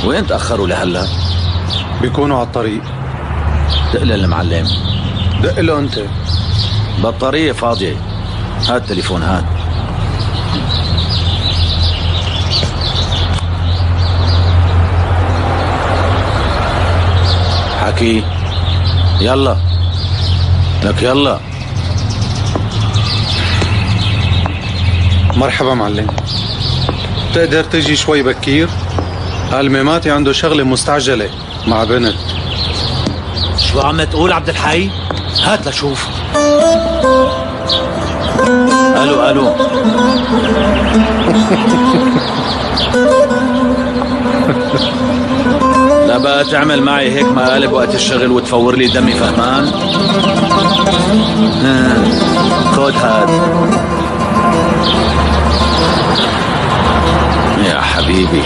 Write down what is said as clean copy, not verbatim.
وين تأخروا لهلا؟ بيكونوا على الطريق. دق للمعلم. دق له انت. بطارية فاضية. هات تليفون هات. حكي. يلا لك يلا. مرحبا معلم، تقدر تجي شوي بكير؟ الميماتي عنده شغلة مستعجلة مع بنت. شو عم تقول عبد الحي؟ هات لشوف. الو الو. لا بقى تعمل معي هيك مقالب وقت الشغل وتفور لي دمي، فهمان؟ خد هاد يا حبيبي.